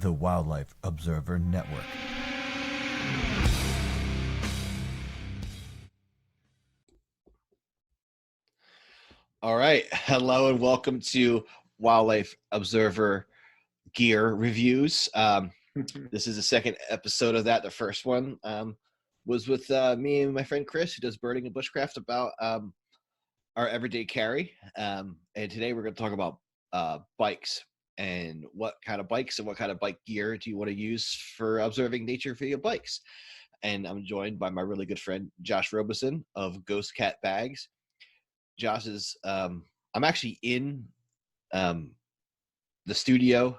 the Wildlife Observer Network. All right. Hello and welcome to Wildlife Observer Gear Reviews. This is the second episode of that. The first one was with me and my friend Chris, who does birding and bushcraft, about our everyday carry. And today we're going to talk about bikes and what kind of bikes and what kind of bike gear do you want to use for observing nature via bikes. And I'm joined by my really good friend, Josh Robeson of Ghost Cat Bags. Josh is, I'm actually in the studio,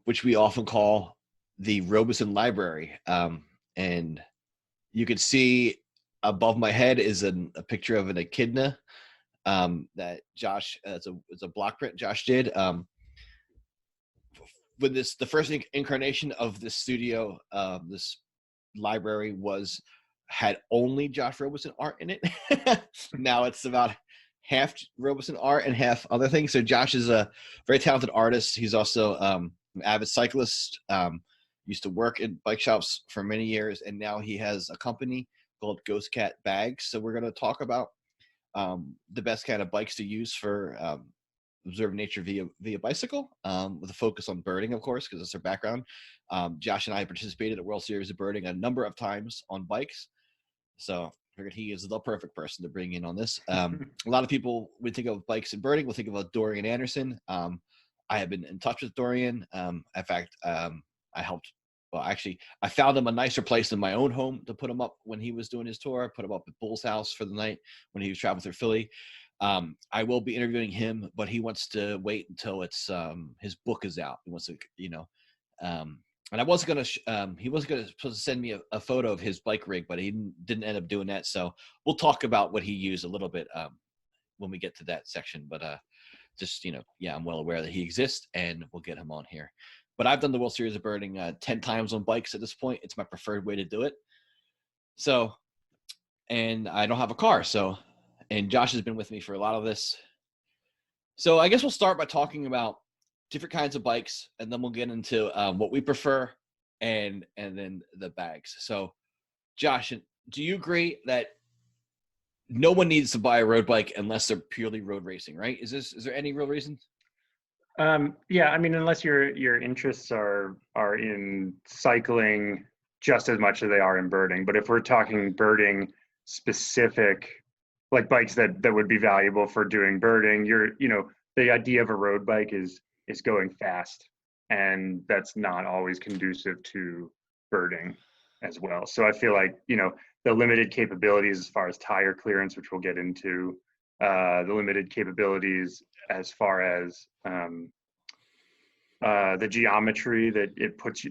which we often call the Robeson Library. And you can see above my head is a picture of an echidna that Josh, it's a block print Josh did. When the first incarnation of this studio, this library had only Josh Robeson art in it. Now it's about half Robeson art and half other things. So Josh is a very talented artist. He's also an avid cyclist, used to work in bike shops for many years, and now he has a company called Ghost Cat Bags. So we're going to talk about the best kind of bikes to use for observe nature via bicycle, with a focus on birding, of course, because it's our background. Josh and I participated at World Series of Birding a number of times on bikes. So I figured he is the perfect person to bring in on this. A lot of people, we think of bikes and birding, we'll think about Dorian Anderson. I have been in touch with Dorian. In fact, I helped. Well, actually, I found him a nicer place than my own home to put him up when he was doing his tour. I put him up at Bull's house for the night when he was traveling through Philly. I will be interviewing him, but he wants to wait until it's his book is out. He wants to, and I wasn't gonna. He wasn't gonna supposed to send me a photo of his bike rig, but he didn't end up doing that. So we'll talk about what he used a little bit when we get to that section. But just I'm well aware that he exists, and we'll get him on here. But I've done the World Series of Birding 10 times on bikes at this point. It's my preferred way to do it. So, and I don't have a car, so. And Josh has been with me for a lot of this. So I guess we'll start by talking about different kinds of bikes, and then we'll get into what we prefer and then the bags. So Josh, do you agree that no one needs to buy a road bike unless they're purely road racing, right? Is there any real reason? Yeah, I mean, unless your interests are in cycling just as much as they are in birding. But if we're talking birding specific, like bikes that would be valuable for doing birding, the idea of a road bike is going fast, and that's not always conducive to birding as well. So I feel like the limited capabilities as far as tire clearance, which we'll get into, the limited capabilities as far as the geometry that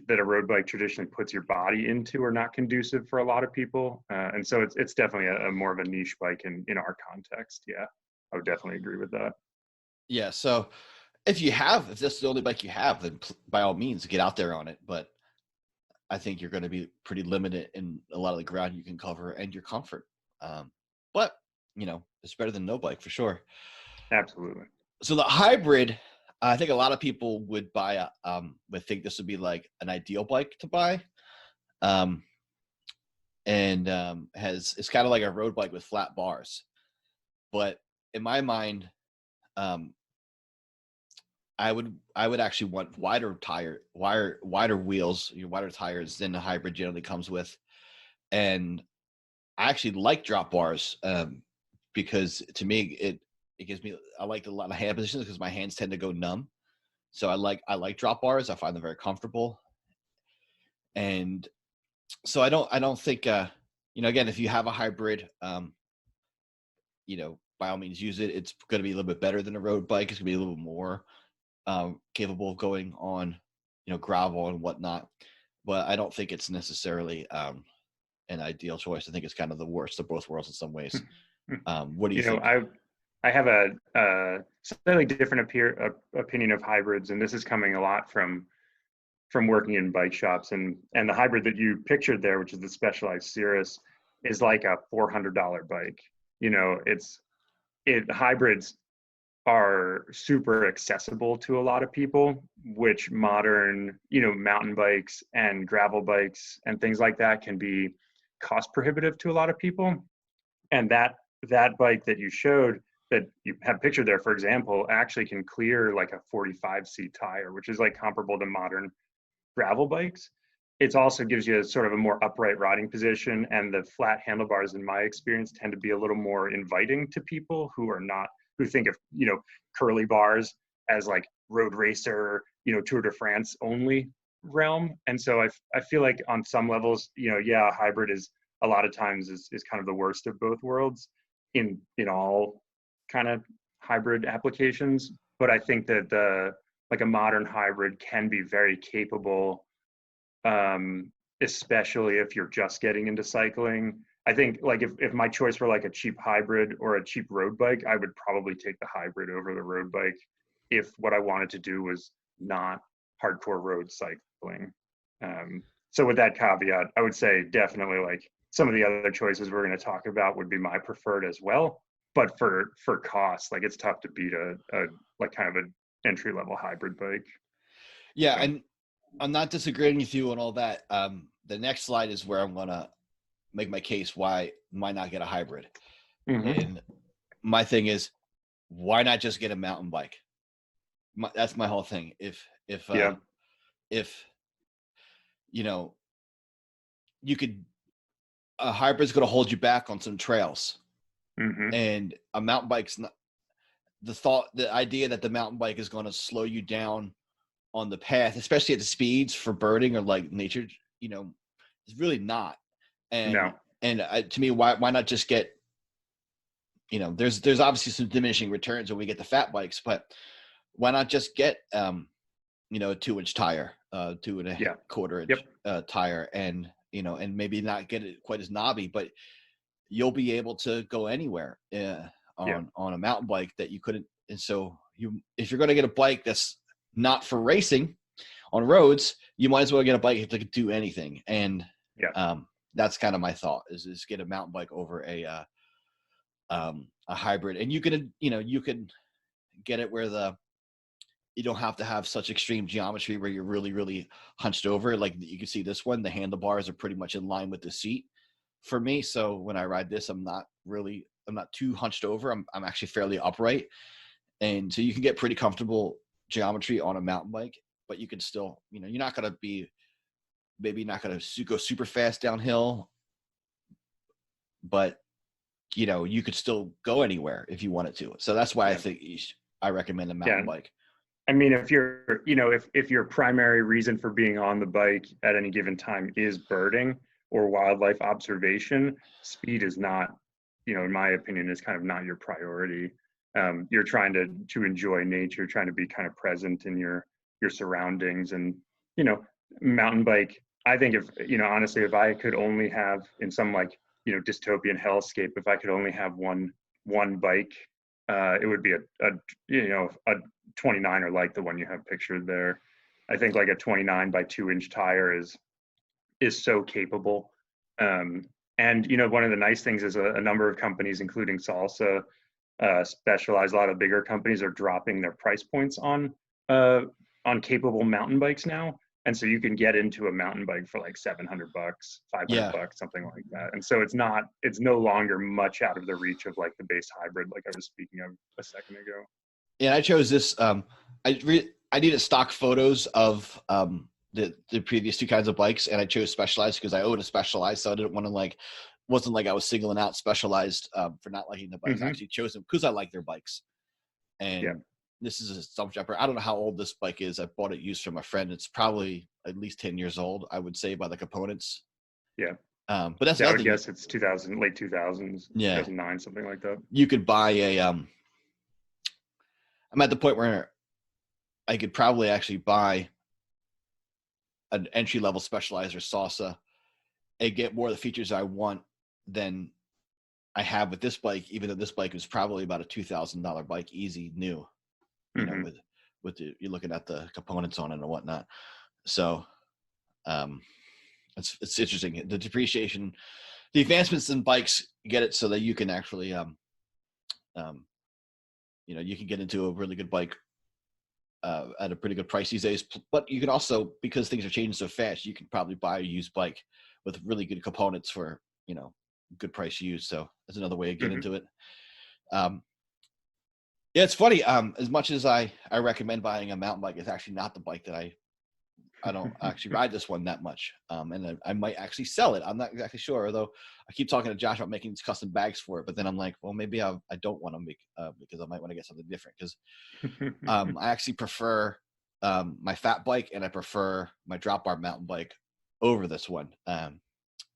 that a road bike traditionally puts your body into are not conducive for a lot of people, and so it's definitely a more of a niche bike in our context. Yeah, I would definitely agree with that. Yeah. So if that's the only bike you have, then by all means get out there on it. But I think you're going to be pretty limited in a lot of the ground you can cover and your comfort. But it's better than no bike for sure. Absolutely. So the hybrid, I think a lot of people would would think this would be like an ideal bike to buy. It's kind of like a road bike with flat bars. But in my mind, I would actually want wider wheels, wider tires than the hybrid generally comes with. And I actually like drop bars because to me I like a lot of hand positions because my hands tend to go numb. So I like drop bars. I find them very comfortable. And so I don't think again, if you have a hybrid, by all means use it. It's going to be a little bit better than a road bike. It's going to be a little more capable of going on, gravel and whatnot. But I don't think it's necessarily an ideal choice. I think it's kind of the worst of both worlds in some ways. What do you think? I have a slightly different opinion of hybrids, and this is coming a lot from working in bike shops. And the hybrid that you pictured there, which is the Specialized Cirrus, is like a $400 bike. Hybrids are super accessible to a lot of people, which modern, mountain bikes and gravel bikes and things like that can be cost prohibitive to a lot of people. And that bike that you showed, that you have pictured there, for example, actually can clear like a 45C tire, which is like comparable to modern gravel bikes. It also gives you sort of a more upright riding position, and the flat handlebars, in my experience, tend to be a little more inviting to people who think of curly bars as like road racer, Tour de France only realm. And so I feel like on some levels, a hybrid is a lot of times is kind of the worst of both worlds in all kind of hybrid applications. But I think that like a modern hybrid can be very capable, especially if you're just getting into cycling. I think like if my choice were like a cheap hybrid or a cheap road bike, I would probably take the hybrid over the road bike if what I wanted to do was not hardcore road cycling. So with that caveat, I would say definitely like some of the other choices we're going to talk about would be my preferred as well. But for cost, like it's tough to beat a like kind of an entry level hybrid bike. Yeah, So. and I'm not disagreeing with you on all that. The next slide is where I'm gonna make my case why not get a hybrid. Mm-hmm. And my thing is, why not just get a mountain bike? That's my whole thing. If you could, a hybrid's going to hold you back on some trails, Mm-hmm. and a mountain bike's not. The idea that the mountain bike is going to slow you down on the path, especially at the speeds for birding or like nature, is really not. And to me, why not just get, there's obviously some diminishing returns when we get the fat bikes, but why not just get a 2-inch tire, 2.25 inch tire, and and maybe not get it quite as knobby, but you'll be able to go anywhere on a mountain bike that you couldn't. And so if you're going to get a bike that's not for racing on roads, you might as well get a bike that can do anything. And that's kind of my thought is get a mountain bike over a hybrid. And you could get it where you don't have to have such extreme geometry where you're really, really hunched over. Like you can see this one, the handlebars are pretty much in line with the seat for me. So when I ride this, I'm not too hunched over. I'm actually fairly upright. And so you can get pretty comfortable geometry on a mountain bike, but you can still, you're not going to go super fast downhill, but you could still go anywhere if you wanted to. So that's why I think I recommend a mountain bike. I mean, if you're, if your primary reason for being on the bike at any given time is birding or wildlife observation, speed is not, in my opinion, is kind of not your priority. You're trying to enjoy nature, trying to be kind of present in your surroundings, and mountain bike. I think honestly, if I could only have in some like dystopian hellscape, if I could only have one bike, it would be a 29er like the one you have pictured there. I think like a 29 by 2-inch tire is so capable. And one of the nice things is a number of companies, including Salsa, Specialized, a lot of bigger companies are dropping their price points on capable mountain bikes now. And so you can get into a mountain bike for like $700, $500, something like that. And so it's no longer much out of the reach of like the base hybrid, like I was speaking of a second ago. And I chose this. I needed stock photos of the previous two kinds of bikes, and I chose Specialized because I own a Specialized, so I didn't want to wasn't like I was singling out Specialized for not liking the bikes. I actually chose them because I like their bikes. And this is a stump jumper. I don't know how old this bike is. I bought it used from a friend. It's probably at least 10 years old, I would say, by the components. Yeah. But that's I would guess it's 2000, late 2000s, 2009, something like that. You could buy I'm at the point where I could probably actually buy an entry-level Specialized or Salsa and get more of the features I want than I have with this bike, even though this bike is probably about a $2,000 bike, easy, new, with you're looking at the components on it and whatnot. So it's interesting. The depreciation, the advancements in bikes get it so that you can actually you can get into a really good bike at a pretty good price these days. But you can also, because things are changing so fast, you can probably buy a used bike with really good components for, good price used. So that's another way to get into it. Yeah, it's funny. As much as I recommend buying a mountain bike, it's actually not the bike that I don't actually ride this one that much. And I might actually sell it. I'm not exactly sure, although I keep talking to Josh about making these custom bags for it. But then I'm like, well, maybe I don't want to make because I might want to get something different. Because I actually prefer my fat bike, and I prefer my drop bar mountain bike over this one.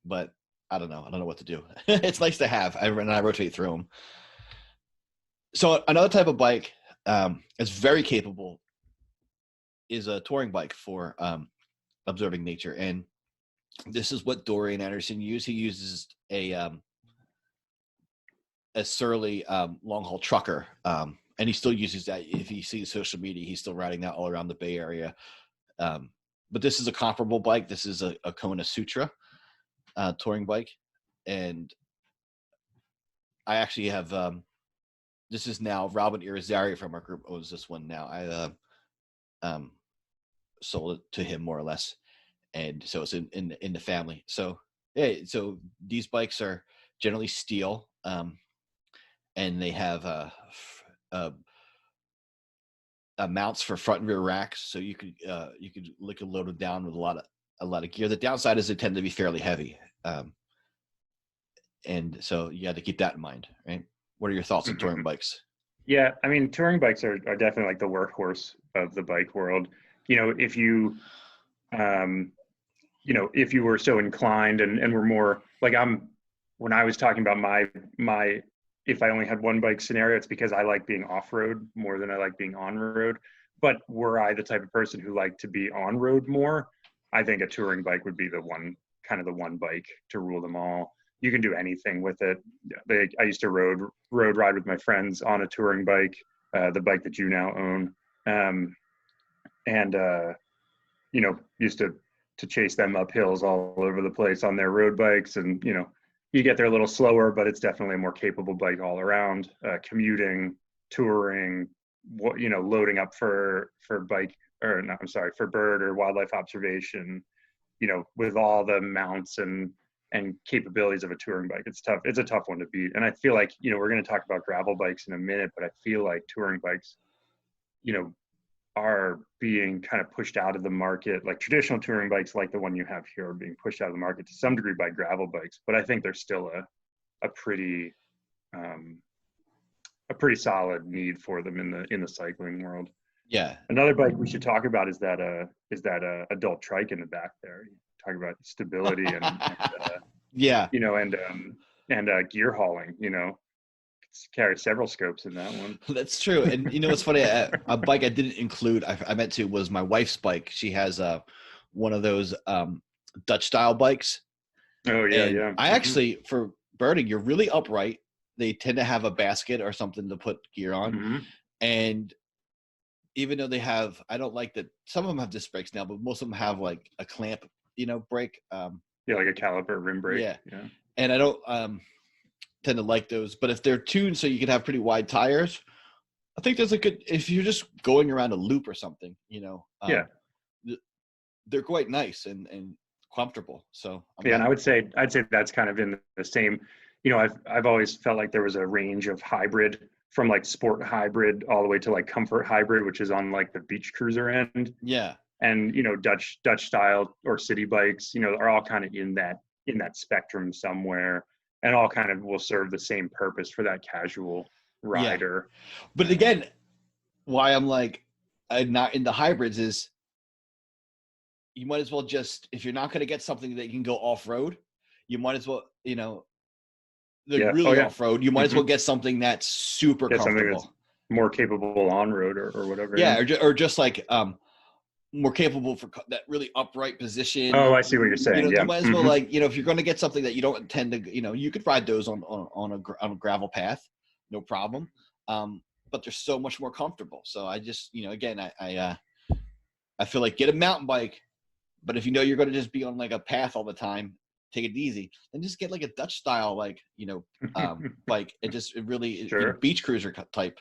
But I don't know. I don't know what to do. It's nice to have. I rotate through them. So another type of bike is very capable is a touring bike for observing nature. And this is what Dorian Anderson used. He uses a Surly long haul trucker. And he still uses that. If you see social media, he's still riding that all around the Bay Area. But this is a comparable bike. This is a Kona Sutra touring bike. And I actually have, this is now Robin Irizarry from our group owns this one now. I sold it to him more or less. And so it's in the family. So, yeah, so these bikes are generally steel. And they have mounts for front and rear racks, so you could load them down with a lot of gear. The downside is they tend to be fairly heavy, and so you have to keep that in mind, right? What are your thoughts on touring bikes? Yeah, I mean, touring bikes are definitely like the workhorse of the bike world. If you if you were so inclined and were more like when I was talking about my if I only had one bike scenario, it's because I like being off-road more than I like being on-road. But were I the type of person who liked to be on-road more, I think a touring bike would be the one bike to rule them all. You can do anything with it. I used to road ride with my friends on a touring bike, the bike that you now own, and used to chase them up hills all over the place on their road bikes. And you get there a little slower, but it's definitely a more capable bike all around. Commuting, touring, loading up for bird or wildlife observation, with all the mounts and capabilities of a touring bike. It's tough. It's a tough one to beat. And I feel like, we're going to talk about gravel bikes in a minute, but I feel like touring bikes, are being kind of pushed out of the market. Like traditional touring bikes, like the one you have here, are being pushed out of the market to some degree by gravel bikes. But I think there's still a pretty solid need for them in the cycling world. Yeah. Another bike we should talk about is that adult trike in the back there. Talk about stability and yeah, and gear hauling. Carry several scopes in that one. That's true. And what's funny, a bike I didn't include, I meant to, was my wife's bike. She has one of those Dutch style bikes. Oh yeah, and yeah. I actually, for birding, you're really upright. They tend to have a basket or something to put gear on. And even though they have, I don't like that, some of them have disc brakes now, but most of them have like a clamp, brake. Yeah, like a caliper rim brake. Yeah. Yeah. And I don't tend to like those, but if they're tuned so you can have pretty wide tires, I think there's a good, if you're just going around a loop or something, yeah, they're quite nice and comfortable. So and I'd say that's kind of in the same, I've always felt like there was a range of hybrid, from like sport hybrid all the way to like comfort hybrid, which is on like the beach cruiser end. Yeah. And Dutch style or city bikes, are all kind of in that spectrum somewhere, and all kind of will serve the same purpose for that casual rider. Yeah. But again, why I'm like, I'm not into hybrids is you might as well just, if you're not going to get something that you can go off-road, you might as well, off-road, you might as well get something that's super comfortable. Something that's more capable on-road or whatever. Yeah, or just like more capable for that really upright position. Oh, I see what you're saying. You might as well like, if you're going to get something that you don't intend to, you could ride those on a gravel path, no problem. But they're so much more comfortable. So I just, again, I feel like get a mountain bike, but if you're going to just be on like a path all the time, take it easy, then just get like a Dutch style, like, bike. It really, sure. Beach cruiser type.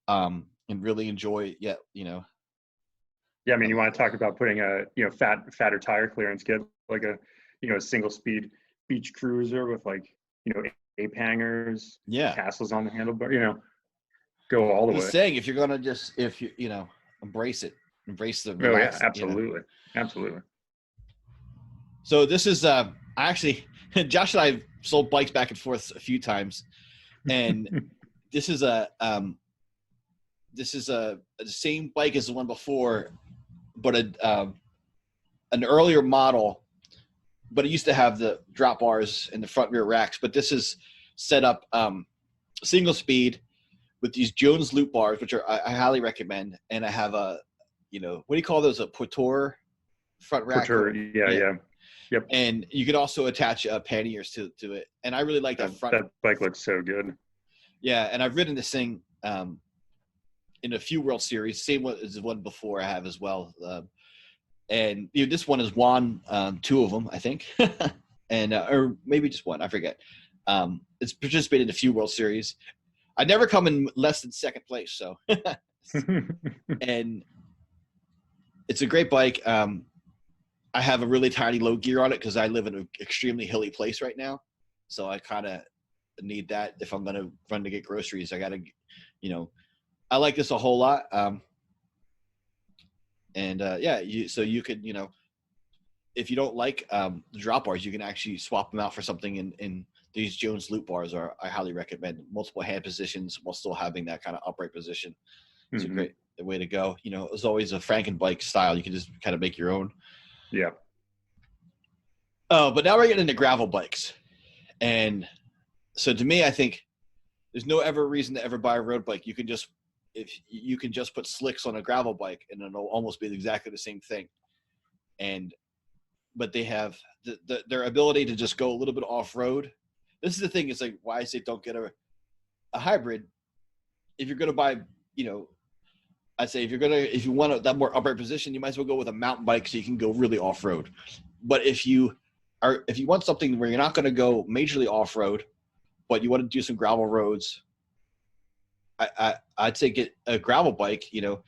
and really enjoy. Yeah, Yeah, I mean, you want to talk about putting a fatter tire clearance kit, like a single speed beach cruiser with like ape hangers, yeah. tassels on the handlebar, go all the way. Just saying, if you're gonna if you embrace it, embrace the Oh yeah, relax. absolutely, absolutely. So this is actually Josh and I have sold bikes back and forth a few times, and this is the same bike as the one before, but an earlier model, but it used to have the drop bars in the front rear racks. But this is set up single speed with these Jones loop bars, which I highly recommend. And I have what do you call those? A Porteur front rack? Yeah. Yep. And you could also attach panniers to it. And I really like that front. That bike looks so good. Yeah, and I've ridden this thing in a few World Series, same as the one before I have as well. And this one has won 2 of them, I think, and or maybe just one, I forget. It's participated in a few World Series. I never come in less than second place, so and it's a great bike. I have a really tiny low gear on it because I live in an extremely hilly place right now, so I kind of need that if I'm going to run to get groceries. I got to, I like this a whole lot. So you could, if you don't like the drop bars, you can actually swap them out for something. And these Jones loop bars I highly recommend. Multiple hand positions while still having that kind of upright position. It's a great way to go. It's always a Frankenbike style. You can just kind of make your own. Yeah. Oh, but now we're getting into gravel bikes. And so to me, I think there's no ever reason to ever buy a road bike. You can just put slicks on a gravel bike and it'll almost be exactly the same thing. But they have their ability to just go a little bit off road. This is the thing. It's like, why I say don't get a hybrid. If you're going to buy, I'd say if you want that more upright position, you might as well go with a mountain bike so you can go really off road. But if you want something where you're not going to go majorly off road, but you want to do some gravel roads, I'd say get a gravel bike. And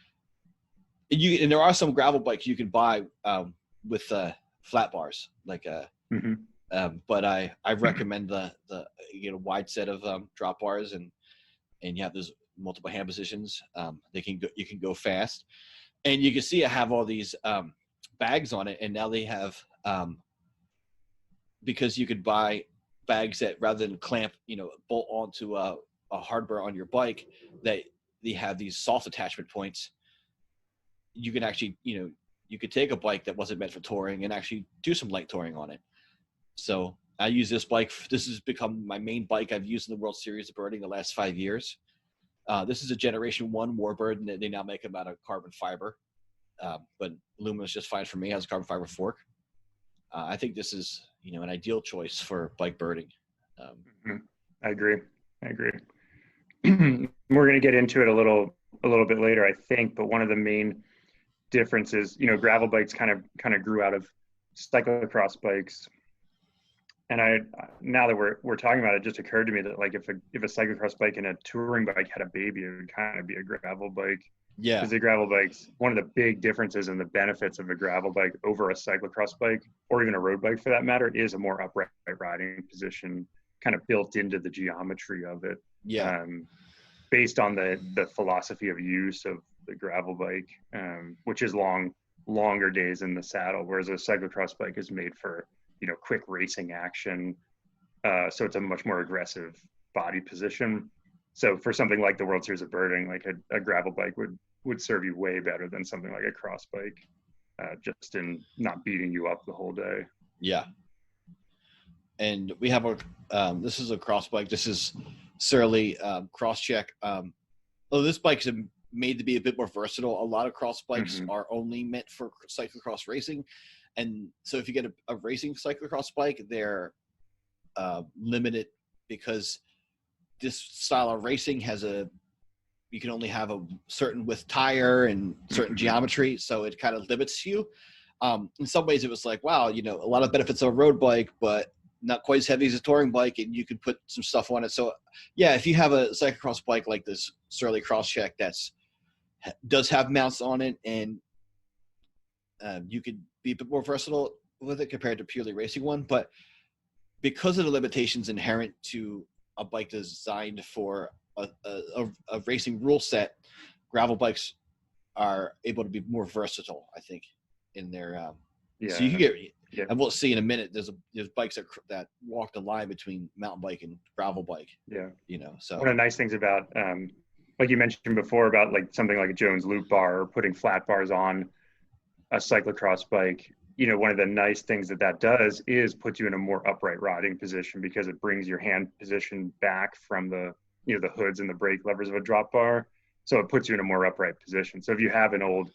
there are some gravel bikes you can buy with flat bars, like but I recommend the wide set of drop bars, and you have those multiple hand positions. You can go fast, and you can see I have all these bags on it, and now they have because you could buy bags that rather than clamp bolt onto a hardware on your bike, that they have these soft attachment points. You can actually you could take a bike that wasn't meant for touring and actually do some light touring on it. So I use this bike. This has become my main bike I've used in the World Series of Birding the last 5 years. This is a Generation 1 Warbird, and they now make them out of carbon fiber. But aluminum is just fine for me. It has a carbon fiber fork. I think this is, an ideal choice for bike birding. I agree. We're going to get into it a little bit later, I think. But one of the main differences, gravel bikes kind of grew out of cyclocross bikes. And now that we're talking about it, just occurred to me that like if a cyclocross bike and a touring bike had a baby, it would kind of be a gravel bike. Yeah. Because the gravel bikes, one of the big differences and the benefits of a gravel bike over a cyclocross bike, or even a road bike for that matter, is a more upright riding position kind of built into the geometry of it. Yeah. Based on the philosophy of use of the gravel bike, which is longer days in the saddle, whereas a cyclocross bike is made for quick racing action, so it's a much more aggressive body position. So for something like the World Series of Birding, like a gravel bike would serve you way better than something like a cross bike, just in not beating you up the whole day. Yeah. And we have this is a cross bike. This is Surly Cross Check. This bike's made to be a bit more versatile. A lot of cross bikes are only meant for cyclocross racing. And so if you get a racing cyclocross bike, they're limited because this style of racing you can only have a certain width tire and certain geometry. So it kind of limits you. In some ways it was like, wow, a lot of benefits of a road bike, but not quite as heavy as a touring bike, and you can put some stuff on it. So yeah, if you have a cyclocross bike like this Surly Crosscheck does have mounts on it, and you could be a bit more versatile with it compared to purely racing one. But because of the limitations inherent to a bike designed for a racing rule set, gravel bikes are able to be more versatile, I think, in their so you can get, and we'll see in a minute, there's bikes that walk the line between mountain bike and gravel bike. So one of the nice things about like you mentioned before about like something like a Jones Loop Bar or putting flat bars on a cyclocross bike, one of the nice things that does is put you in a more upright riding position, because it brings your hand position back from the the hoods and the brake levers of a drop bar. So it puts you in a more upright position. So if you have an old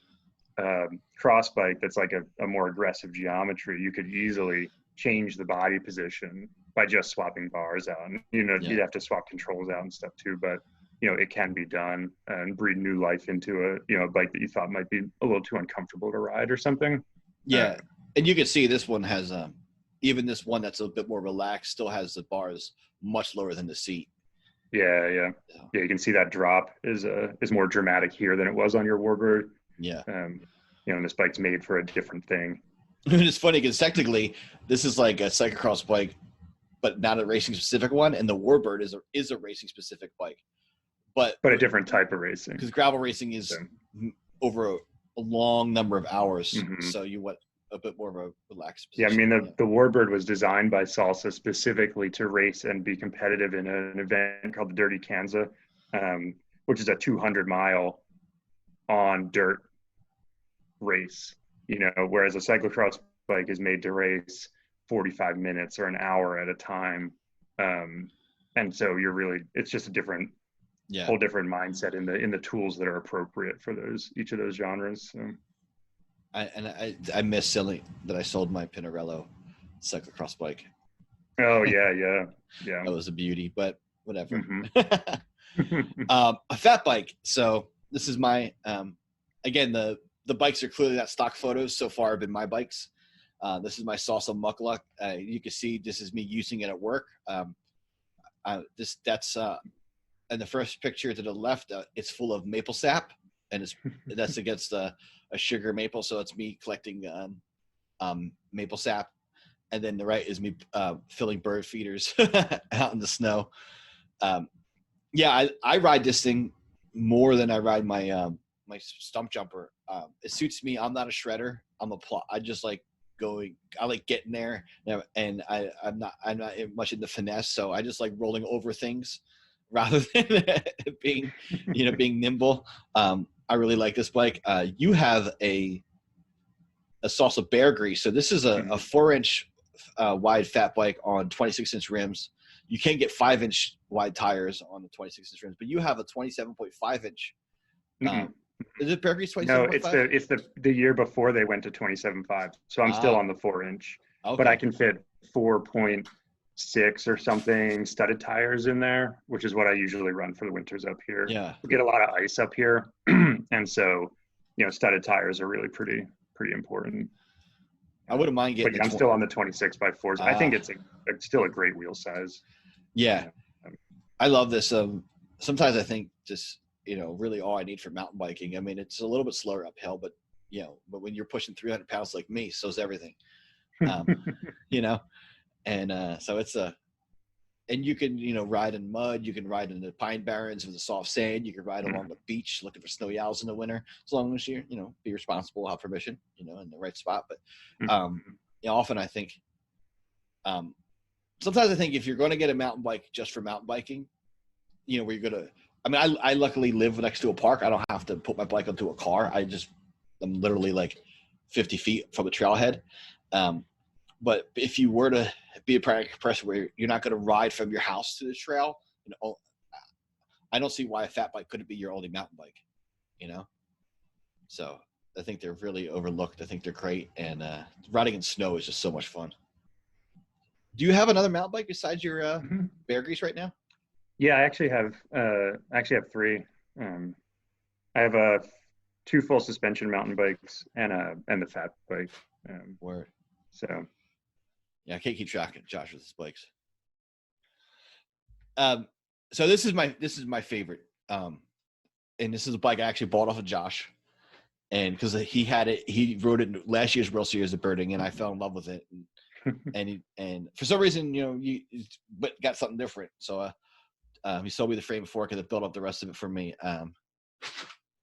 cross bike that's like a more aggressive geometry, you could easily change the body position by just swapping bars out. And, you'd have to swap controls out and stuff too, but it can be done and breathe new life into a bike that you thought might be a little too uncomfortable to ride or something. Yeah. And you can see this one has, even this one that's a bit more relaxed still has the bars much lower than the seat. Yeah. You can see that drop is more dramatic here than it was on your Warbird. Yeah. And this bike's made for a different thing. It's funny because technically this is like a cyclocross bike, but not a racing specific one. And the Warbird is a racing specific bike, but a different type of racing, because gravel racing is over a long number of hours. Mm-hmm. So you want a bit more of a relaxed position. Yeah, I mean, the Warbird was designed by Salsa specifically to race and be competitive in an event called the Dirty Kanza, which is a 200-mile on dirt race, whereas a cyclocross bike is made to race 45 minutes or an hour at a time. And so it's just a whole different mindset in the tools that are appropriate for each of those genres. So. I miss selling that I sold my Pinarello cyclocross bike. Oh yeah. That was a beauty, but whatever. Mm-hmm. A fat bike. So this is my again, the bikes are clearly not stock photos so far have been my bikes. This is my Salsa Muckluck. You can see this is me using it at work. That's and the first picture to the left, it's full of maple sap, and that's against a sugar maple. So it's me collecting maple sap. And then the right is me filling bird feeders out in the snow. I ride this thing more than I ride my my stump jumper. It suits me. I'm not a shredder. I just like going. I like getting there, and I'm not much into finesse. So I just like rolling over things rather than being nimble. I really like this bike. You have a Salsa Bear Grease. So this is a 4-inch wide fat bike on 26-inch rims. You can get 5-inch wide tires on the 26-inch rims, but you have a 27.5-inch. Is it Bear Grease 27.5? No, it's the year before they went to 27.5. So I'm still on the 4-inch, but I can fit 4.6 or something studded tires in there, which is what I usually run for the winters up here. Yeah, we get a lot of ice up here, and so studded tires are really pretty important. I wouldn't mind getting. But I'm still on the 26x4s. I think it's still a great wheel size. Yeah, I love this. Sometimes I think just really all I need for mountain biking. I mean, it's a little bit slower uphill, but but when you're pushing 300 pounds like me, so's everything. And so it's and you can ride in mud, you can ride in the pine barrens with the soft sand, you can ride along the beach looking for snowy owls in the winter, as long as you be responsible, have permission, in the right spot. But often I think sometimes I think if you're going to get a mountain bike just for mountain biking, where you're gonna, I mean, I luckily live next to a park. I don't have to put my bike onto a car. I'm literally like 50 feet from a trailhead. But if you were to be a practical person where you're not going to ride from your house to the trail, I don't see why a fat bike couldn't be your only mountain bike, So I think they're really overlooked. I think they're great. And riding in snow is just so much fun. Do you have another mountain bike besides your Bear Grease right now? Yeah, I actually have 3. I have 2 full suspension mountain bikes and the fat bike. Word. So Yeah, I can't keep track of Josh's bikes. So this is my favorite. And this is a bike I actually bought off of Josh, and because he rode it in last year's World Series of birding, and I fell in love with it. And for some reason, but got something different. So he sold me the frame before because it built up the rest of it for me.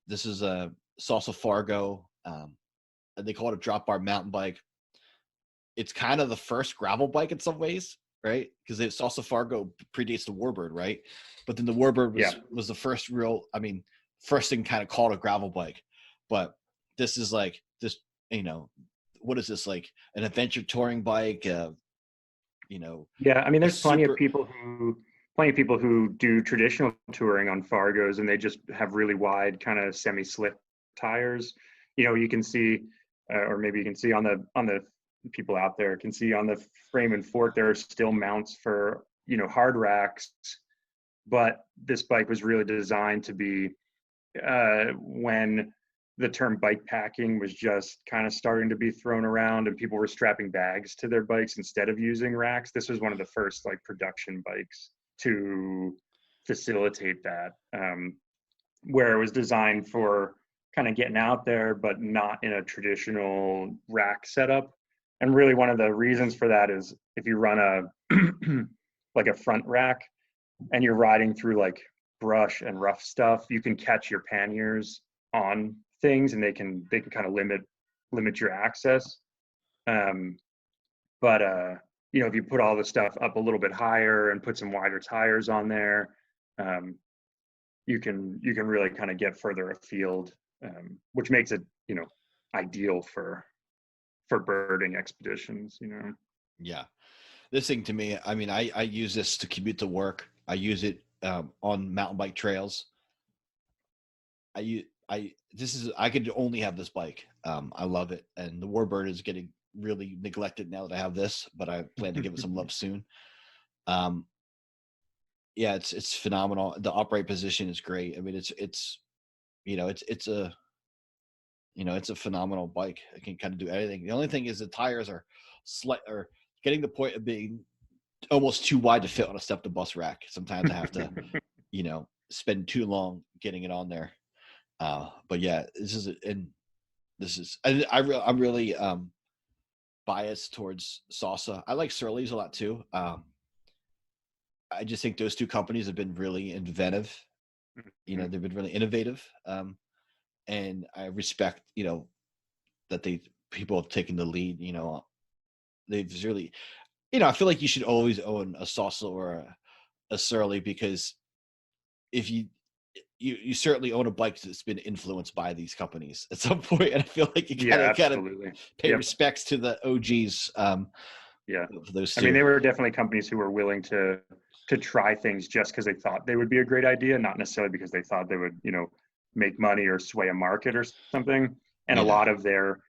This is a Salsa Fargo. They call it a drop bar mountain bike. It's kind of the first gravel bike in some ways, right? Because Salsa Fargo predates the Warbird, right? But then the Warbird was the first first thing kind of called a gravel bike. But this is like this, what is this, like an adventure touring bike? Yeah, I mean, there's plenty of people who do traditional touring on Fargos, and they just have really wide kind of semi-slip tires. You can see, or maybe you can see on the people out there can see on the frame and fork, there are still mounts for, hard racks. But this bike was really designed to be, when the term bike packing was just kind of starting to be thrown around and people were strapping bags to their bikes instead of using racks. This was one of the first like production bikes to facilitate that, where it was designed for kind of getting out there, but not in a traditional rack setup. And really one of the reasons for that is if you run like a front rack and you're riding through like brush and rough stuff, you can catch your panniers on things and they can kind of limit your access. But if you put all the stuff up a little bit higher and put some wider tires on there, you can really kind of get further afield, which makes it, ideal for birding expeditions, Yeah. This thing to me, I use this to commute to work. I use it on mountain bike trails. I could only have this bike. I love it. And the Warbird is getting really neglected now that I have this, but I plan to give it some love soon. Yeah, it's phenomenal. The upright position is great. I mean, it's a phenomenal bike. It can kind of do anything. The only thing is the tires are getting the point of being almost too wide to fit on a step to bus rack. Sometimes I have to, spend too long getting it on there. But yeah, I'm really biased towards Salsa. I like Surly's a lot too. I just think those two companies have been really inventive. They've been really innovative. And I respect, that people have taken the lead. They've really, I feel like you should always own a Salsa or a Surly, because if you certainly own a bike that's been influenced by these companies at some point, and I feel like you gotta pay respects to the OGs. For those two. I mean, they were definitely companies who were willing to try things just because they thought they would be a great idea, not necessarily because they thought they would, make money or sway a market or something. And a lot of their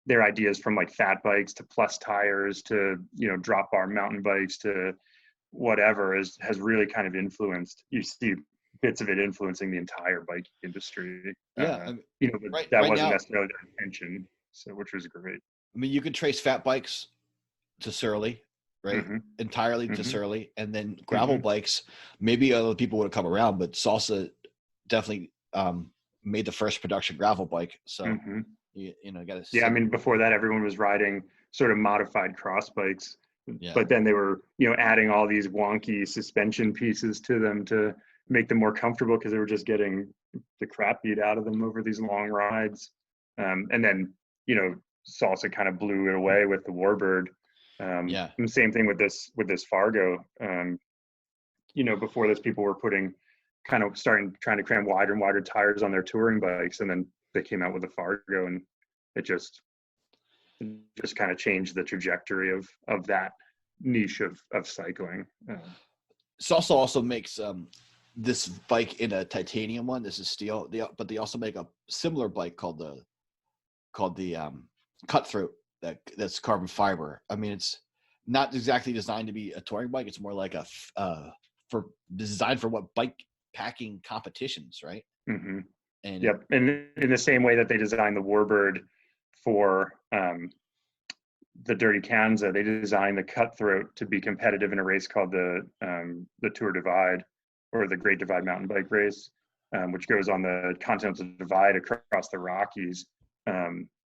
ideas, from like fat bikes to plus tires to, drop bar mountain bikes to whatever, has really kind of influenced. You see bits of it influencing the entire bike industry. Yeah, but that wasn't necessarily their intention, so which was great. I mean, you could trace fat bikes to Surly, right? Entirely to Surly, and then gravel bikes. Maybe other people would have come around, but Salsa definitely made the first production gravel bike. So got to. Yeah, I mean, before that, everyone was riding sort of modified cross bikes, but then they were, adding all these wonky suspension pieces to them to make them more comfortable because they were just getting the crap beat out of them over these long rides. And then, Salsa kind of blew it away with the Warbird. And same thing with this Fargo. Before this, people were trying to cram wider and wider tires on their touring bikes, and then they came out with the Fargo, and it just kind of changed the trajectory of that niche of cycling. Salsa also makes this bike in a titanium one. This is steel, but they also make a similar bike called the Cutthroat that's carbon fiber. I mean, it's not exactly designed to be a touring bike. It's more like designed for what bike packing competitions, right? And in the same way that they designed the Warbird for the Dirty Kanza, they designed the Cutthroat to be competitive in a race called the Tour Divide, or the Great Divide mountain bike race, which goes on the Continental Divide across the Rockies,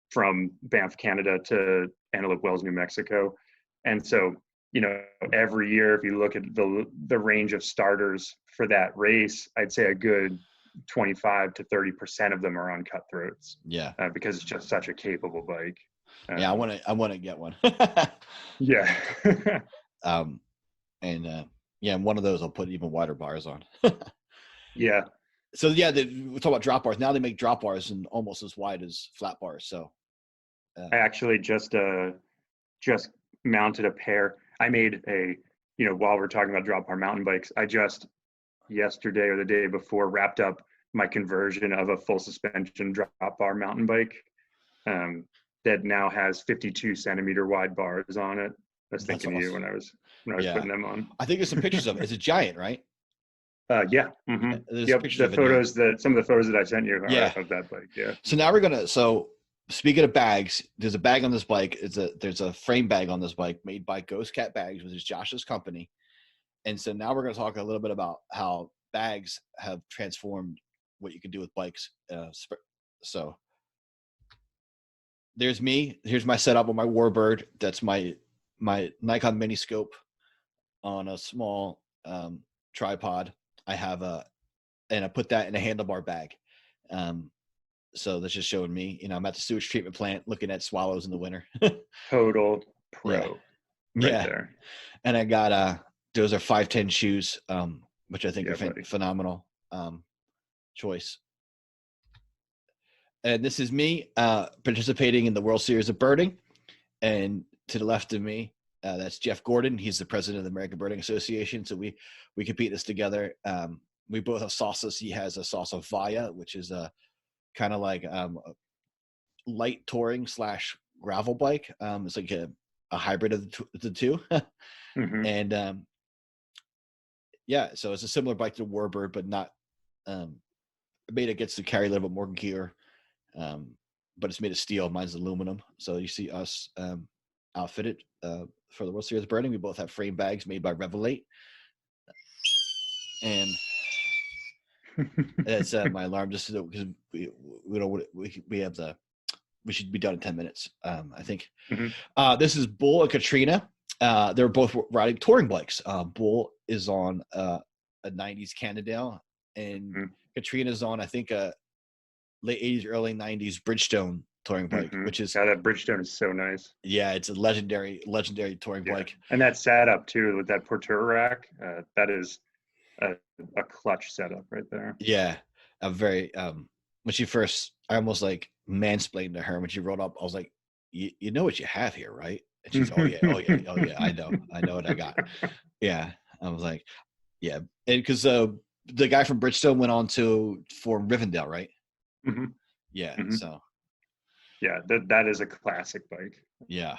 from Banff, Canada to Antelope Wells, New Mexico. And so, every year, if you look at the range of starters for that race, I'd say a good 25 to 30% of them are on Cutthroats. Yeah. Because it's just such a capable bike. Yeah, I want to get one. Yeah. And one of those I'll put even wider bars on. Yeah. So yeah, we talk about drop bars. Now they make drop bars and almost as wide as flat bars. So I actually just mounted a pair. I made while we're talking about drop bar mountain bikes, I just yesterday or the day before wrapped up my conversion of a full suspension drop bar mountain bike that now has 52 centimeter wide bars on it. I was thinking of you when I was putting them on. I think there's some pictures of it. It's a giant, right? Yeah. Mm-hmm. Yep. Some of the photos that I sent you are of that bike. Yeah. So now so speaking of bags, there's a bag on this bike. There's a frame bag on this bike made by Ghost Cat Bags, which is Josh's company. And so now we're going to talk a little bit about how bags have transformed what you can do with bikes. So there's me. Here's my setup on my Warbird. That's my Nikon mini scope on a small tripod. I have and I put that in a handlebar bag. So that's just showing me, I'm at the sewage treatment plant looking at swallows in the winter. Total pro. Yeah. There. And I got those are 510 shoes, which I think are phenomenal choice. And this is me participating in the World Series of Birding. And to the left of me, that's Jeff Gordon. He's the president of the American Birding Association. So we compete this together. We both have sauces. He has a sauce of Via, which is a kind of like a light touring / gravel bike. It's like a hybrid of the two. Mm-hmm. And so it's a similar bike to the Warbird, but not made it gets to carry a little bit more gear. But it's made of steel. Mine's aluminum. So you see us outfitted for the World Series of Birding. We both have frame bags made by Revelate. And that's my alarm, just because we should be done in 10 minutes, I think. Mm-hmm. This is Bull and Katrina. They're both riding touring bikes. Bull is on a 90s Cannondale, and Katrina's on, I think, a late 80s, early 90s Bridgestone touring bike, which is that Bridgestone is so nice. Yeah, it's a legendary touring bike. And that setup too with that porteur rack, that is a clutch setup right there. Yeah, a very when she first, I almost like mansplained to her when she rolled up. I was like, you know what you have here, right? And she's oh yeah, I know what I got. Yeah, I was like, yeah, and because the guy from Bridgestone went on to form Rivendell, right? Mm-hmm. Yeah, mm-hmm. So yeah, that is a classic bike. Yeah,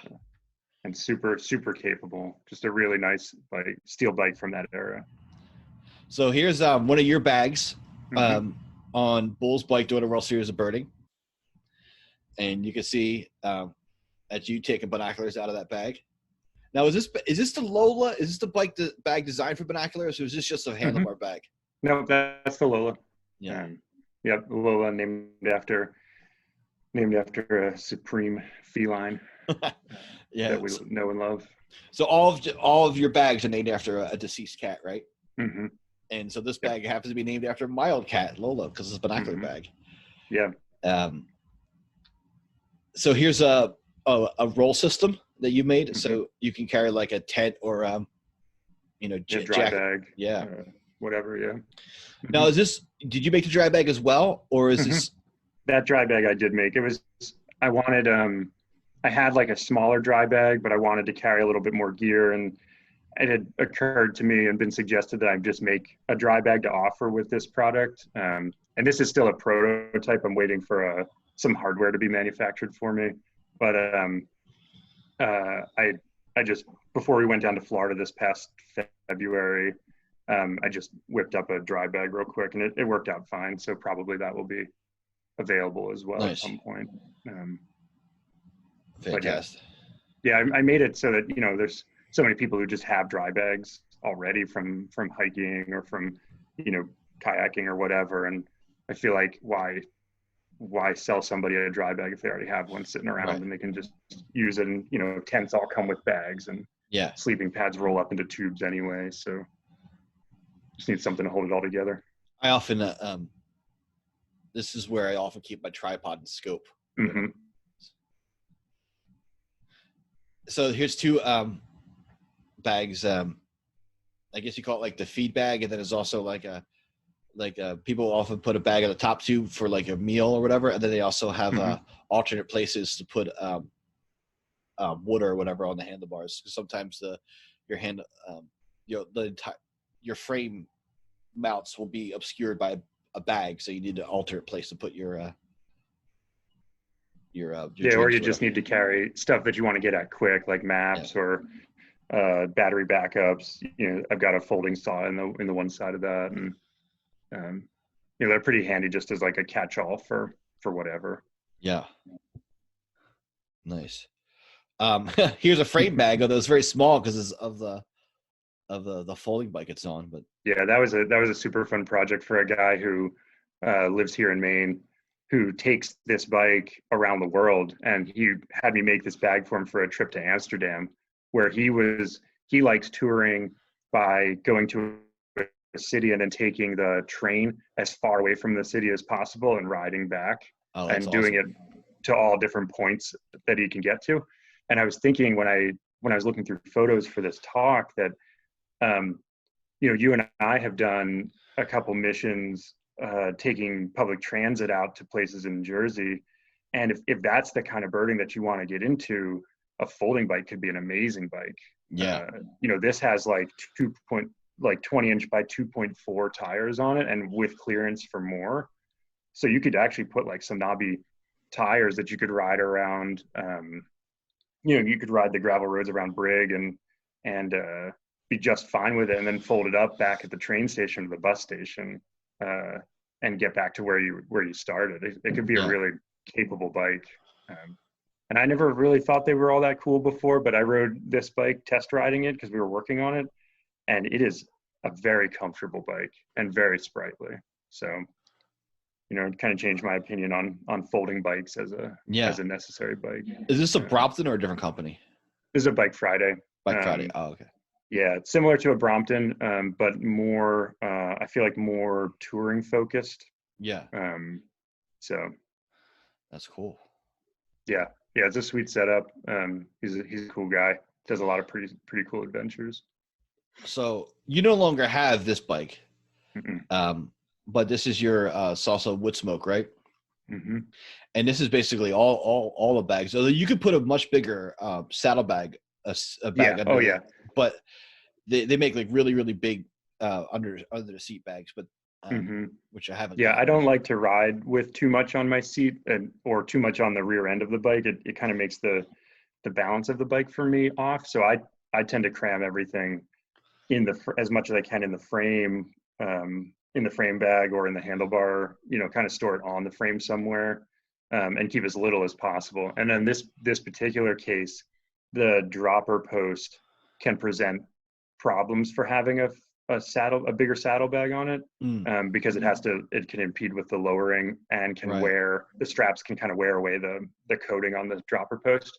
and super capable. Just a really nice bike, steel bike from that era. So here's one of your bags on Bull's bike doing a World Series of Birding, and you can see that you taking binoculars out of that bag. Now, is this the Lola? Is this the bag designed for binoculars, or is this just a handlebar bag? No, that's the Lola. Yeah. Yep, Lola named after a supreme feline. Yeah, that we know and love. So all of your bags are named after a deceased cat, right? Mm-hmm. And so this bag happens to be named after my old cat, Lola, because it's a binocular bag. Yeah. So here's a roll system that you made, so you can carry like a tent or dry bag. Yeah. Whatever. Yeah. Now, did you make the dry bag as well, or is this? That dry bag I did make. It was, I wanted, I had like a smaller dry bag, but I wanted to carry a little bit more gear, and it had occurred to me and been suggested that I just make a dry bag to offer with this product. And this is still a prototype. I'm waiting for some hardware to be manufactured for me. But I just, before we went down to Florida this past February, I just whipped up a dry bag real quick, and it worked out fine. So probably that will be available as well at some point. Fantastic. Yeah, I made it so that, you know, there's so many people who just have dry bags already from hiking or from, you know, kayaking or whatever. And I feel like why sell somebody a dry bag if they already have one sitting around, Right. and they can just use it. And, you know, tents all come with bags, and Yeah. sleeping pads roll up into tubes anyway. So just need something to hold it all together. I often this is where I often keep my tripod and scope. Mm-hmm. So here's two bags. I guess you call it like the feed bag, and then there's also like people often put a bag on the top tube for like a meal or whatever, and then they also have alternate places to put wood or whatever on the handlebars. Sometimes your frame mounts will be obscured by a bag, so you need an alternate place to put your or drinks, you just need to carry stuff that you want to get at quick, like maps or battery backups. You know, I've got a folding saw in the one side of that, and you know, they're pretty handy just as like a catch-all for whatever. Yeah. Nice. Here's a frame bag, although it's very small because of the folding bike it's on. But yeah, that was a super fun project for a guy who lives here in Maine, who takes this bike around the world, and he had me make this bag for him for a trip to Amsterdam, where he likes touring by going to a city and then taking the train as far away from the city as possible and riding back and doing it to all different points that he can get to. And I was thinking when I was looking through photos for this talk that, you know, you and I have done a couple missions taking public transit out to places in Jersey. And if that's the kind of birding that you want to get into, a folding bike could be an amazing bike. Yeah. You know, this has like 20-inch by 2.4 tires on it, and with clearance for more. So you could actually put like some knobby tires that you could ride around. You know, you could ride the gravel roads around Brig and be just fine with it, and then fold it up back at the train station or the bus station and get back to where you started. It could be a really capable bike. And I never really thought they were all that cool before, but I rode this bike test riding it because we were working on it, and it is a very comfortable bike and very sprightly. So, you know, it kind of changed my opinion on folding bikes as a necessary bike. Is this a Brompton or a different company? This is a Bike Friday. Bike Friday. Oh, okay. Yeah, it's similar to a Brompton, but more, I feel like more touring focused. Yeah. So. That's cool. Yeah, it's a sweet setup. He's a cool guy. Does a lot of pretty cool adventures. So you no longer have this bike, Mm-mm. But this is your Salsa Wood Smoke, right? Mm-hmm. And this is basically all the bags. Although you could put a much bigger saddle bag, a bag under it, but they make like really, really big under the seat bags, but which I haven't. Yeah, I don't like to ride with too much on my seat or too much on the rear end of the bike. It kind of makes the balance of the bike for me off. So I tend to cram everything in as much as I can in the frame bag or in the handlebar. You know, kind of store it on the frame somewhere, and keep as little as possible. And then this particular case, the dropper post can present problems for having a bigger saddlebag on it, because it can impede with the lowering and can wear, the straps can kind of wear away the coating on the dropper post.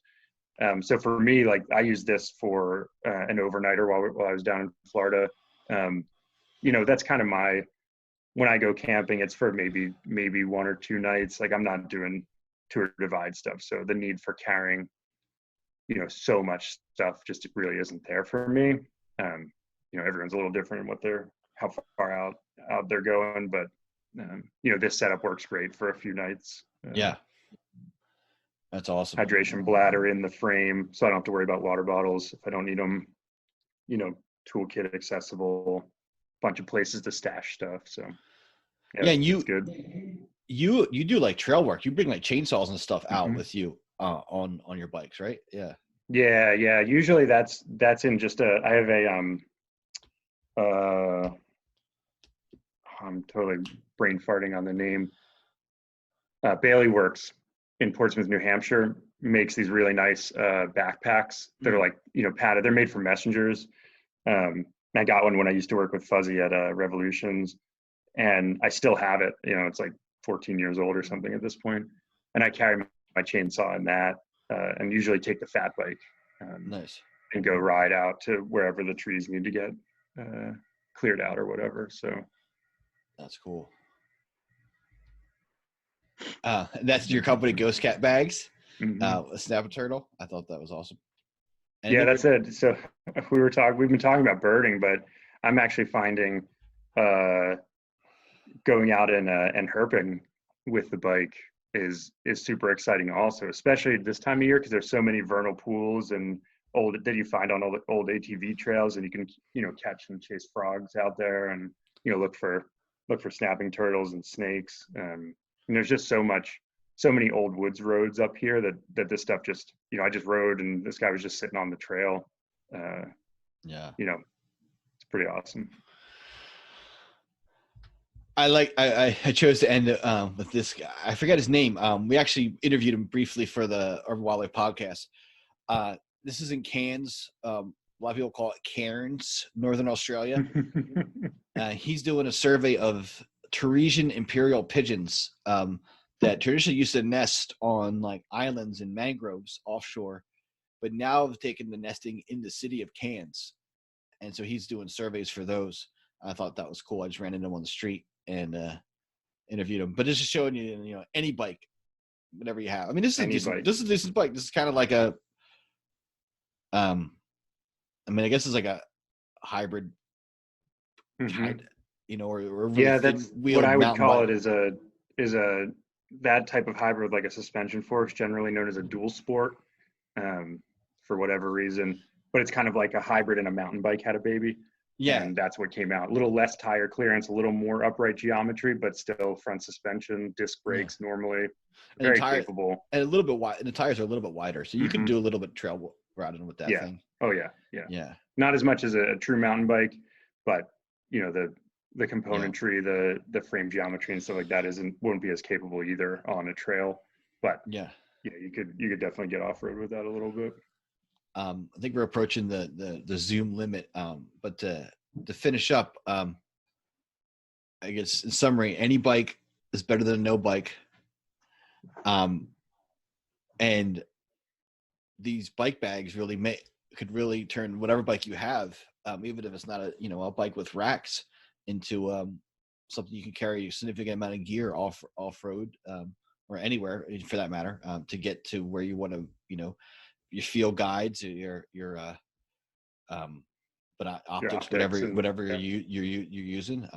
So for me, like I use this for an overnighter while I was down in Florida. You know, that's kind of when I go camping, it's for maybe 1 or 2 nights. Like I'm not doing tour divide stuff. So the need for carrying, you know, so much stuff just really isn't there for me. You know, everyone's a little different in how far out they're going, but you know, this setup works great for a few nights. Yeah, that's awesome. Hydration bladder in the frame, so I don't have to worry about water bottles if I don't need them. You know, toolkit accessible, bunch of places to stash stuff. So yeah, and it's good. You do like trail work. You bring like chainsaws and stuff out with you on your bikes, right? Yeah. Yeah. Usually that's in just I have a I'm totally brain farting on the name. Bailey Works in Portsmouth, New Hampshire makes these really nice backpacks that are like, padded. They're made for messengers. I got one when I used to work with Fuzzy at Revolutions, and I still have it. It's like 14 years old or something at this point. And I carry my chainsaw in that, and usually take the fat bike Nice. and go ride out to wherever the trees need to get cleared out or whatever. So That's cool. That's your company, Ghost Cat Bags, a snapper turtle. I thought that was awesome. And yeah, that's it. So we've been talking about birding, but I'm actually finding going out and herping with the bike is super exciting also, especially this time of year, because there's so many vernal pools and that you find on all the old ATV trails, and you can catch and chase frogs out there, and look for snapping turtles and snakes. And there's just so many old woods roads up here that this stuff just I just rode, and this guy was just sitting on the trail. It's pretty awesome. I chose to end with this guy. I forget his name. We actually interviewed him briefly for the Urban Wildlife podcast. This is in Cairns. A lot of people call it Cairns, Northern Australia. He's doing a survey of Teresian imperial pigeons that traditionally used to nest on like islands and mangroves offshore, but now have taken the nesting in the city of Cairns. And so he's doing surveys for those. I thought that was cool. I just ran into him on the street and interviewed him. But this is showing you, any bike, whatever you have. I mean, this is a decent bike. This is kind of like a, I guess it's like a hybrid kind, or really that's what I would call it is a that type of hybrid, like a suspension forks, generally known as a dual sport, for whatever reason. But it's kind of like a hybrid and a mountain bike had a baby. Yeah, and that's what came out. A little less tire clearance, a little more upright geometry, but still front suspension, disc brakes normally. Very capable. And a little bit wide. And the tires are a little bit wider, so you can do a little bit trail routing with that thing. Oh yeah. Not as much as a true mountain bike, but the componentry, the frame geometry and stuff like that won't be as capable either on a trail. But you could definitely get off road with that a little bit. I think we're approaching the Zoom limit. But to finish up, I guess in summary, any bike is better than no bike. And these bike bags could really turn whatever bike you have, even if it's not a bike with racks, into something you can carry a significant amount of gear off road, or anywhere for that matter, to get to where you want to, your field guides, or your optics, whatever you're using.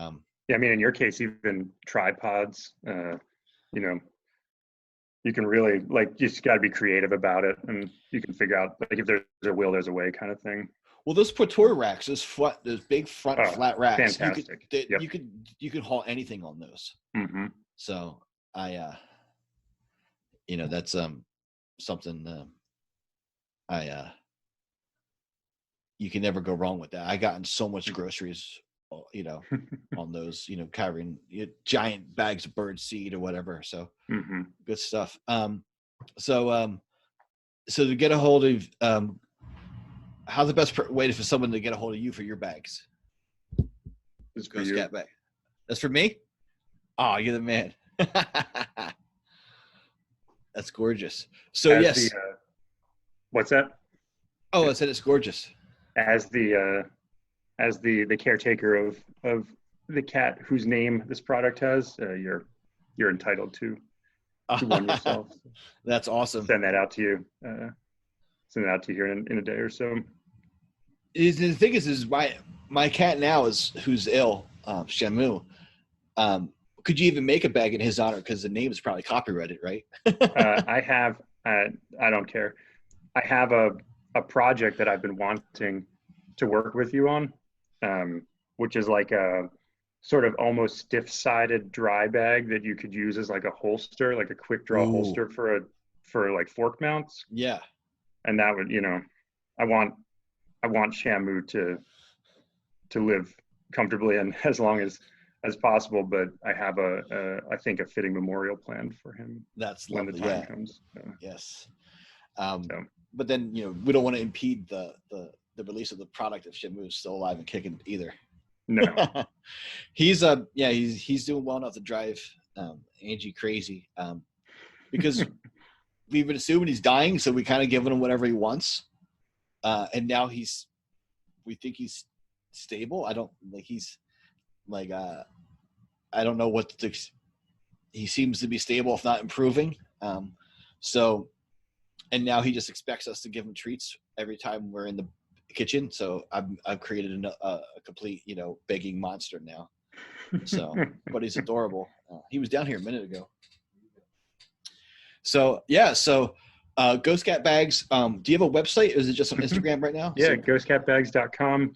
In your case, even tripods, you can really you just got to be creative about it, and you can figure out if there's a will, there's a way kind of thing. Well, those Portour racks, those big front flat racks, fantastic. You could haul anything on those. Mm-hmm. So that's something you can never go wrong with that. I gotten so much groceries, on those, carrying giant bags of bird seed or whatever. So good stuff. So to get a hold of, how's the best way for someone to get a hold of you for your bags? It's for you. Bag. That's for me? Oh, you're the man. That's gorgeous. So yes. What's that? Oh, I said it's gorgeous. As the caretaker of the cat whose name this product has, you're entitled to one yourself. That's awesome. Send that out to you. Send it out to you here in a day or so. The thing is my cat now who's ill, Shamu. Could you even make a bag in his honor? Because the name is probably copyrighted, right? I don't care. I have a project that I've been wanting to work with you on, which is like a sort of almost stiff-sided dry bag that you could use as like a holster, like a quick draw holster for like fork mounts. Yeah. And that would, I want Shamu to live comfortably and as long as possible, but I have I think a fitting memorial planned for him. That's when lovely. The time comes. Yes. So. But then, we don't want to impede the release of the product if Shamu's still alive and kicking either. No. He's doing well enough to drive Angie crazy, because we've been assuming he's dying, so we kind of giving him whatever he wants, and now we think he's stable. I don't know what he seems to be stable, if not improving. And now he just expects us to give him treats every time we're in the kitchen. So I've created a complete, begging monster now. So, but he's adorable. He was down here a minute ago. So yeah. So Ghost Cat Bags. Do you have a website? Or is it just on Instagram right now? Yeah, ghostcatbags.com.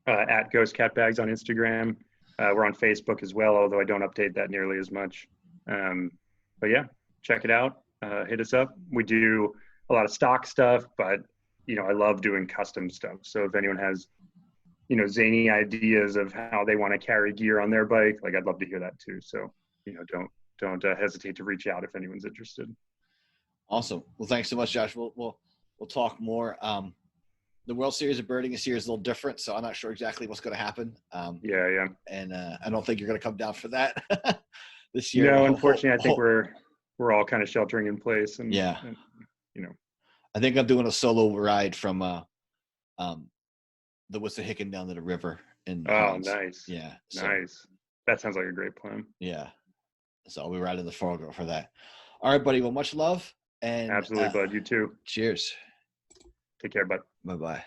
At Ghost Cat Bags on Instagram. We're on Facebook as well, although I don't update that nearly as much. But yeah, check it out. Hit us up. We do a lot of stock stuff, but I love doing custom stuff. So if anyone has, zany ideas of how they want to carry gear on their bike, I'd love to hear that too. So, don't hesitate to reach out if anyone's interested. Awesome. Well, thanks so much, Josh. We'll talk more. The World Series of Birding this year is a little different, so I'm not sure exactly what's going to happen. Yeah. And I don't think you're going to come down for that this year. No, unfortunately, I think we're all kind of sheltering in place, and I think I'm doing a solo ride from the Wissahickon down to the river. Nice. Yeah. Nice. That sounds like a great plan. Yeah. So I'll be riding the Fargo for that. All right, buddy. Well, much love. And absolutely, bud. You too. Cheers. Take care, bud. Bye-bye.